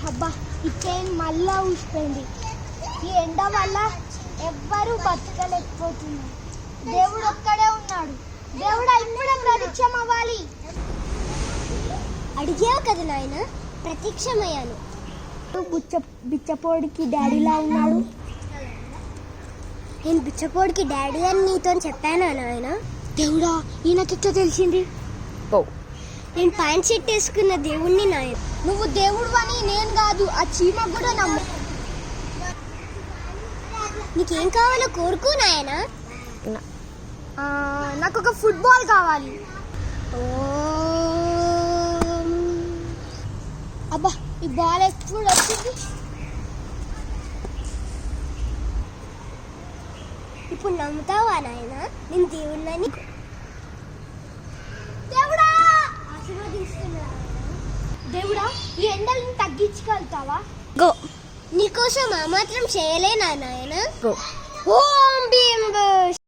అబ్బా ఈ ట్రైన్ మళ్ళా ఊసిపోయింది. ఈ ఎండ వల్ల ఎవ్వరూ బతకలేకపోతున్నారు. దేవుడు ఒక్కడే ఉన్నాడు. దేవుడా ఇప్పుడే ప్రత్యక్షం అవ్వాలి. అడిగావు కదా నాయన, ప్రత్యక్షమయ్యాను. బిచ్చపోడికి డాడీలా ఉన్నాడు. నేను బిచ్చపోడికి డాడీ అని నీతో చెప్పానా నాయన? దేవుడా ఈయనకెట్లా తెలిసింది? నేను ప్యాంట్ షర్ట్ వేసుకున్న దేవుణ్ణి నాయన. నువ్వు దేవుడు అని నేను కాదు, ఆ చీమ కూడా నమ్ము. నీకేం కావాలో కోరుకో నాయన. నాకు ఒక ఫుట్బాల్ కావాలి. అబ్బా ఈ బాల్ ఎప్పుడు వచ్చింది. ఇప్పుడు నమ్ముతావా నాయన నేను దేవుణ్ణని? దేవుడా ఆశీర్వదిస్తున్నా. దేవుడా ఈ ఎండలను తగ్గించగలుగుతావా? గో. నీకోసం ఆ మాత్రం చేయలేనా నాయన? గో. ఓం భీమ్ బోస్.